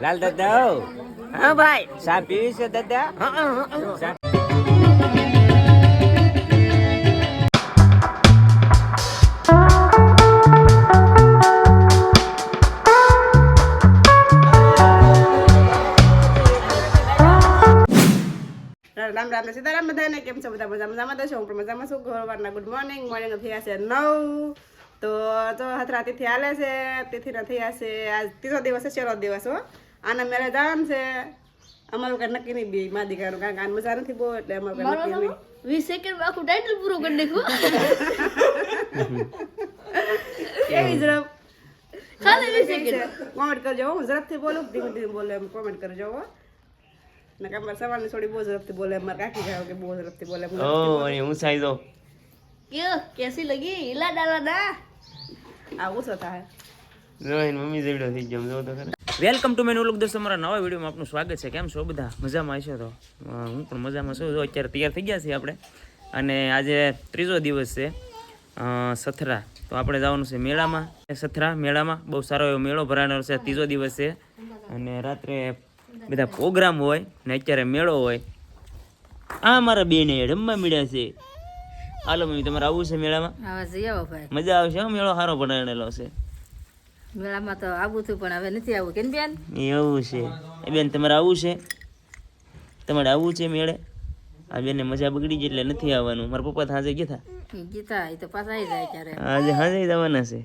લાલ દાદા હા ભાઈ ચા પીવી છે દાદા? ચા. રામ રામ સીતારામ બધાને. કેમ છો બધા? મજામાં તો છો? હું પણ મજામાં છું. સવારના ગુડ મોર્નિંગ થયા છે 9. તો હથરા તિથિ હાલે છે. તિથિના થયા છે આજ ત્રીજો દિવસ છે, છેલ્લો દિવસ હો. આના મેરે જવાનું છે. અમારું કઈ નક્કી નહીં, બે મા દીકરાનું કારણ કે આને મજા નથી બહુ, એટલે અમારું કઈ નક્કી નહીં. 20 સેકન્ડ આખું ટાઇટલ પૂરું કરી નાખ્યું. એવી ઝડપ ખાલી 20 સેકન્ડ. કોમેન્ટ કરજો. હું ઝડપથી બોલું, ધીમે ધીમે બોલે એમ કોમેન્ટ કરજો હો. ને કે અમારે સવારની થોડી બહુ ઝડપથી બોલે, અમારે કાકી જાવ કે બહુ ઝડપથી બોલે. ઓ અને હું સાઈ દો. ક્યો કેસી લગી? હિલા ડાલા ના. આ ઓછો થાય. રોહિન મમ્મી જેવડો થઈ ગયો જો તો ખરા. વેલકમ ટુ મેનુ લોક દોસ્તો, મારા નવા વિડીયોમાં આપનું સ્વાગત છે. કેમ છો બધા? મજામાં હશો તો? હું પણ મજામાં છું. જો અત્યારે તૈયાર થઈ ગયા છીએ આપણે, અને આજે ત્રીજો દિવસ છે સથરા. તો આપણે જવાનું છે મેળામાં. સથરા મેળામાં બહુ સારો એવો મેળો ભરાવાનો છે. ત્રીજો દિવસ છે અને રાત્રે બધા પ્રોગ્રામ હોય ને અત્યારે મેળો હોય. આ મારા બેને રમવા મળ્યા છે. હાલો મમ્મી, તમારે આવું છે મેળામાં? આવા જઈ આવો ભાઈ. મજા આવશે. મેળો સારો બનાવેલો છે. મેળામાં તો આવું થયું પણ હવે નથી આવું. કેમ બેન? એવું છે એ બેન, તમારે આવું છે? તમારે આવું છે મેળે? આ બેનને મજા બગડી ગઈ એટલે નથી આવવાનું. મારા પપ્પા હાજે ગયા હતા. ગીતા એ તો પાછા આવી જાય ક્યારે. આજે હાજે જવાના છે.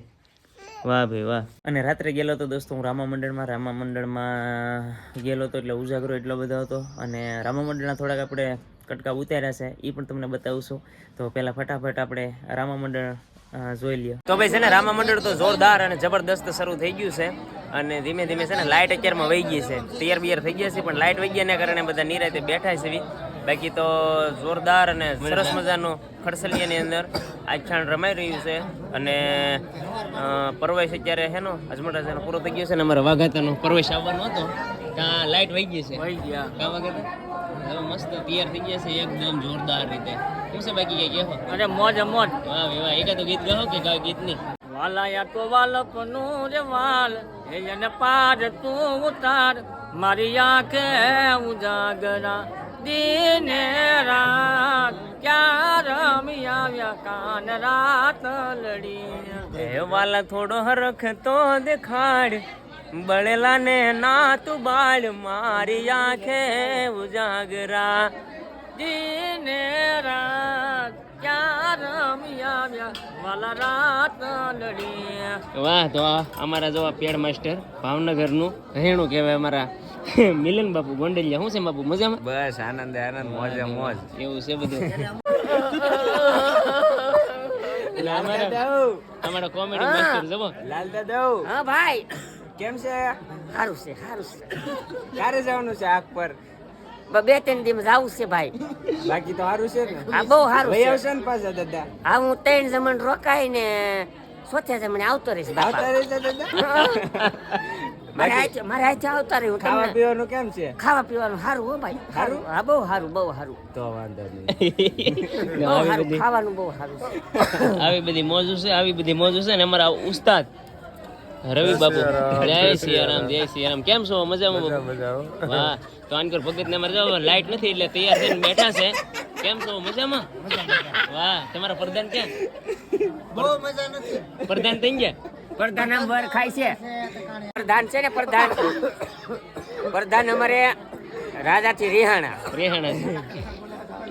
વાહ ભાઈ વાહ. અને રાત્રે ગયેલો હતો દોસ્તો હું રામા મંડળમાં ગયેલો હતો, એટલે ઉજાગરો એટલો બધો હતો. અને રામા મંડળના થોડાક આપણે કટકા ઉતાર્યા છે, એ પણ તમને બતાવશું. તો પહેલાં ફટાફટ આપણે રામા મંડળ જોઈ લ્યો. તો ભાઈ છે ને, રામા મંડળ તો જોરદાર અને જબરદસ્ત શરૂ થઈ ગયું છે. અને ધીમે ધીમે છે ને લાઇટ અત્યારમાં વહી ગઈ છે. તૈયાર બિયાર થઈ ગયા છે, પણ લાઇટ વહી ગયા ને કારણે બધા નિરાતે બેઠા છે. બાકી તો જોરદાર અને સરસ મજાનું ખડસલિયાની અંદર આખ્યાન રમાઈ રહ્યું છે. અને પરવેશ અત્યારે છે નો અજમટાનો પૂરો થઈ ગયો છે ને અમારે વાઘાતાનો પરવેશ આવવાનો હતો, ત્યાં લાઇટ વહી ગઈ છે. વહી ગયા કા વાઘાતા હવે મસ્ત તૈયાર થઈ ગયા છે એકદમ જોરદાર રીતે. શું છે બાકી કઈ કહેવો? અરે મોજ મોજ. વાહ વાહ. એકાદું ગીત ગાઓ કે ગાવ ગીત નહીં? વાલાયા તો વાલપનું રે વાલ એને પાર તું ઉતાર, મારી આંખે ઉજાગરા દિને રાત, ક્યાં રમી આવ્યા કાન રાત લડી. એ વાલા થોડો હરખ તો દેખાડ, બળેલા ને ના તું બાળ, મારી આંખે ઉજાગરા દિને રાત, ક્યાં રમી આવ્યા વાલા રાત લડી. વાહ. તો અમારા જો પેડ માસ્ટર ભાવનગરનું રહેણું કહેવાય અમારા મિલન બાપુ ગોંડલિયા. શું છે બાપુ, મજામાં? બસ આનંદ આનંદ, મોજે મોજ. એવું છે બધું. અમારા કોમેડી માસ્ટર જવો લાલ દાદા. હા ભાઈ કેમ છે? સારું છે, સારું છે. ક્યારે જવાનું છે આગ પર? 2-3 દિવસ આવું છે ભાઈ. બાકી તો સારું છે ને? હા બહુ સારું ભાઈ છે. આવશે ને પાછા દાદા? હા હું 3 જમણ રોકાઈ ને 4થા જમણે આવતો રહીશ બાપા. આવતા રહેશે દાદા? મારે આથી આવતા રહ્યું. ખાવા પીવાનું કેમ છે? ખાવા પીવાનું સારું હો ભાઈ. સારું? હા બહુ સારું, બહુ સારું. તો વાંધો નહીં. બહુ સારું ખાવાનું, બહુ સારું છે. આવી બધી મોજું છે, આવી બધી મોજું છે ને અમારા ઉસ્તાદ રવિ બાપુ. જય સિયારામ, જય સિયારામ. કેમ છો? મજામાં બાપુ? વાહ. તો આનકર ભગત ને અમારે જાવ લાઈટ નથી એટલે તૈયાર થઈને બેઠા છે. કેમ છો? મજામાં? વાહ. તમારા પ્રધાન ક્યાં? બહુ મજા નથી. પ્રધાન થઈ ગયા? પ્રધાન નંબર ખાય છે. પ્રધાન છે ને પ્રધાન, પ્રધાન અમારે રાજાથી રિહાણા છે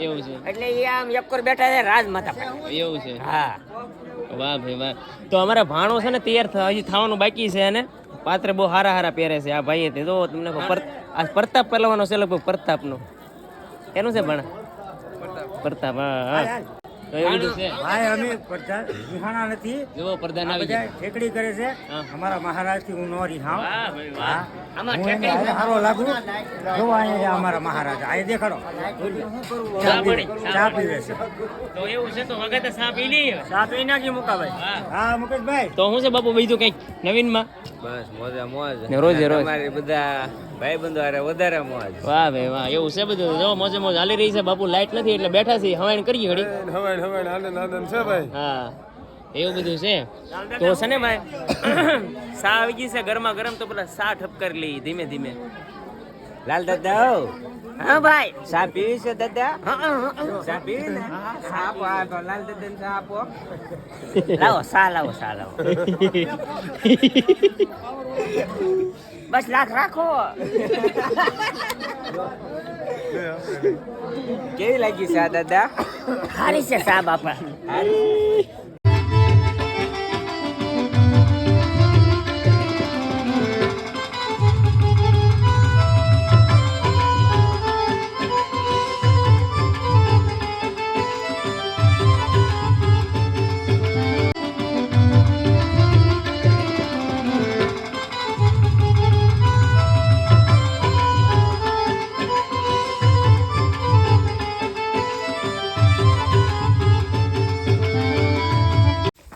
એવું છે. એટલે એ આમ યક્કોર બેઠા છે રાજમાતા પર. એવું છે. હા વાહ ભાઈ વાહ. તો અમારા ભાણો છે ને તૈયાર હજી થવાનું બાકી છે, અને પાત્ર બહુ હારા હારા પહેરે છે આ ભાઈએ. તે જો તમને આ પ્રતાપ પહેરવાનો છે લગભગ પ્રતાપનો. એનું છે ભણા? પ્રતાપ. હા હા. તો એવું બધું છે ભાઈ. અમે પ્રધાન રિહાણા નથી, જો પ્રધાન આવી બધા ગયા. ઠેકડી કરે છે. અમારા મહારાજ થી હું નો રિહાઉં. વાહ ભાઈ વાહ. આમાં હું એને ઠેકડી સારો લાગુ. જોવા અહીંયા અમારા મહારાજ આ દેખાડો. ચા પીવે છે. તો એવું છે તો વગર સા પી લઈએ. સા પી નાખી મુકાભાઈ. હા મુકેશભાઈ. તો શું છે બાપુ બીજું કઈક નવીનમાં? બસ મોજે મોજ. ને રોજે રોજ અમારી બધા ભાઈબંધો હારે વધારે મોજ. વાહ ભાઈ વાહ. એવું છે બધું. જો મોજે મોજ હાલી રહી છે બાપુ. લાઈટ નથી એટલે બેઠા છીએ, હવાણ કરીએ ઘડી. હવાણ આનંદ છે ભાઈ. હા એવું બધું છે તો છે ને ભાઈ સા આવી ગઈ છે ગરમા ગરમ તો પેલા સા ઠપકર લઈ ધીમે ધીમે. લાલ દાદા હા ભાઈ ચા પીવી છે દાદા? સા પીવી ને? ચા આપો આપો લાલ દાદા ચા આપો. લાવો સા લાવો સા લાવો. બસ લાખ રાખો. કેવી લાગી ચા દાદા? સારી છે સા બાપા.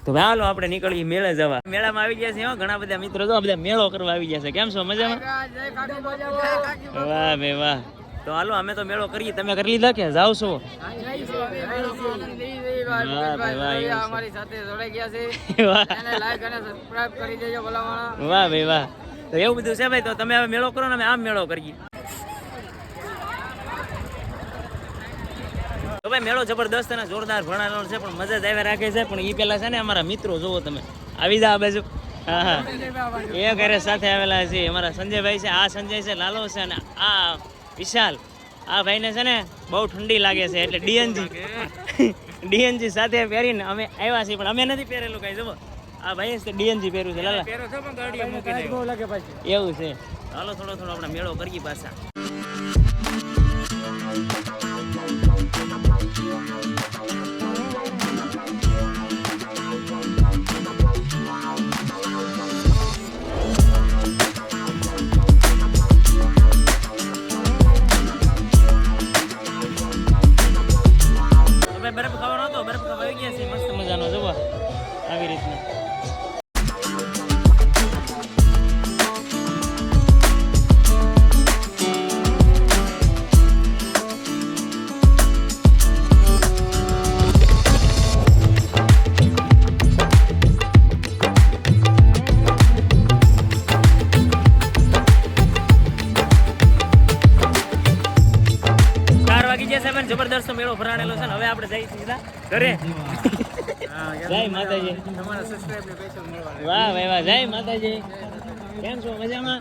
તો હાલો આપણે નીકળીએ મેળે જવા. મેળામાં આવી ગયા છે હો ઘણા બધા મિત્રો, જો બધા મેળો કરવા આવી ગયા છે. કેમ છો મજામાં? વાહ ભાઈ વાહ. તો હાલો અમે તો મેળો કરીએ, તમે કરી લીધા કે જાવ છો? અમારી સાથે જોડાઈ ગયા છે. વાહ એને લાઈક અને સબસ્ક્રાઇબ કરી દેજો ભલામણ. વાહ ભાઈ વાહ. તો એવું બધું છે ભાઈ, તો તમે હવે મેળો કરો ને અમે આમ મેળો કરીએ. તો ભાઈ મેળો જબરદસ્ત અને જોરદાર ભણાવેલો છે, પણ મજા જ આવ્યા રાખે છે. પણ એ પેલા છે ને અમારા મિત્રો જોવો તમે, આવી જા આ બાજુ. હા હા એ ઘરે સાથે આવેલા છે અમારા સંજયભાઈ છે, આ સંજય છે, લાલો છે અને આ વિશાલ. આ ભાઈને છે ને બહુ ઠંડી લાગે છે એટલે ડીએનજી સાથે પહેરીને અમે આવ્યા છીએ, પણ અમે નથી પહેરેલું કઈ. જુઓ આ ભાઈ છે ડીએનજી પહેર્યું છે. લાલા એવું છે. હાલો થોડો થોડો આપણે મેળો કરીએ પાછા. બરફ ખાવાનો હતો, બરફ ખાવા આવી ગયા છે મસ્ત મજાનો. જુઓ આવી રીતના. જબરદસ્ત મેળો ભરાણેલો છે ને હવે આપણે જઈએ સીધા ઘરે. જય માતાજી. વાહ ભાઈ વાહ. જય માતાજી. કેમ છો મજામાં?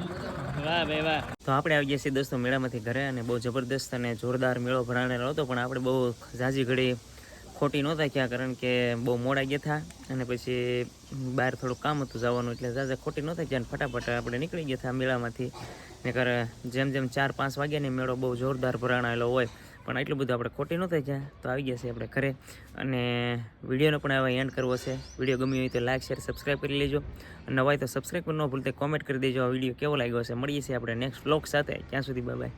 વાહ ભાઈ વાહ. તો આપણે આવી ગયા છીએ દોસ્તો મેળામાંથી ઘરે, અને બહુ જબરદસ્ત અને જોરદાર મેળો ભરાણેલો હતો. પણ આપણે બહુ ઝાઝી ઘડી ખોટી નહોતા ક્યાં, કારણ કે બહુ મોડા ગયા હતા અને પછી બહાર થોડું કામ હતું જવાનું, એટલે ઝાઝા ખોટી નહોતા ક્યાં. ફટાફટ આપણે નીકળી ગયા હતા મેળામાંથી. ને કરે જેમ જેમ 4-5 વાગ્યાની મેળો બહુ જોરદાર ભરાણેલો હોય, પણ એટલું બધું આપણે ખોટી નહોતા જ્યાં. તો આવી ગયા છે આપણે ઘરે, અને વિડીયોનો પણ હવે એન્ડ કરવો છે. વિડીયો ગમ્યો હોય તો લાઈક શેર સબસ્ક્રાઈબ કરી લેજો, અને નવા હોય તો સબસ્ક્રાઈબ પણ ન ભૂલતા કોમેન્ટ કરી દેજો આ વિડીયો કેવો લાગ્યો છે. મળીએ છીએ આપણે નેક્સ્ટ વ્લોગ સાથે. ત્યાં સુધી બાય બાય.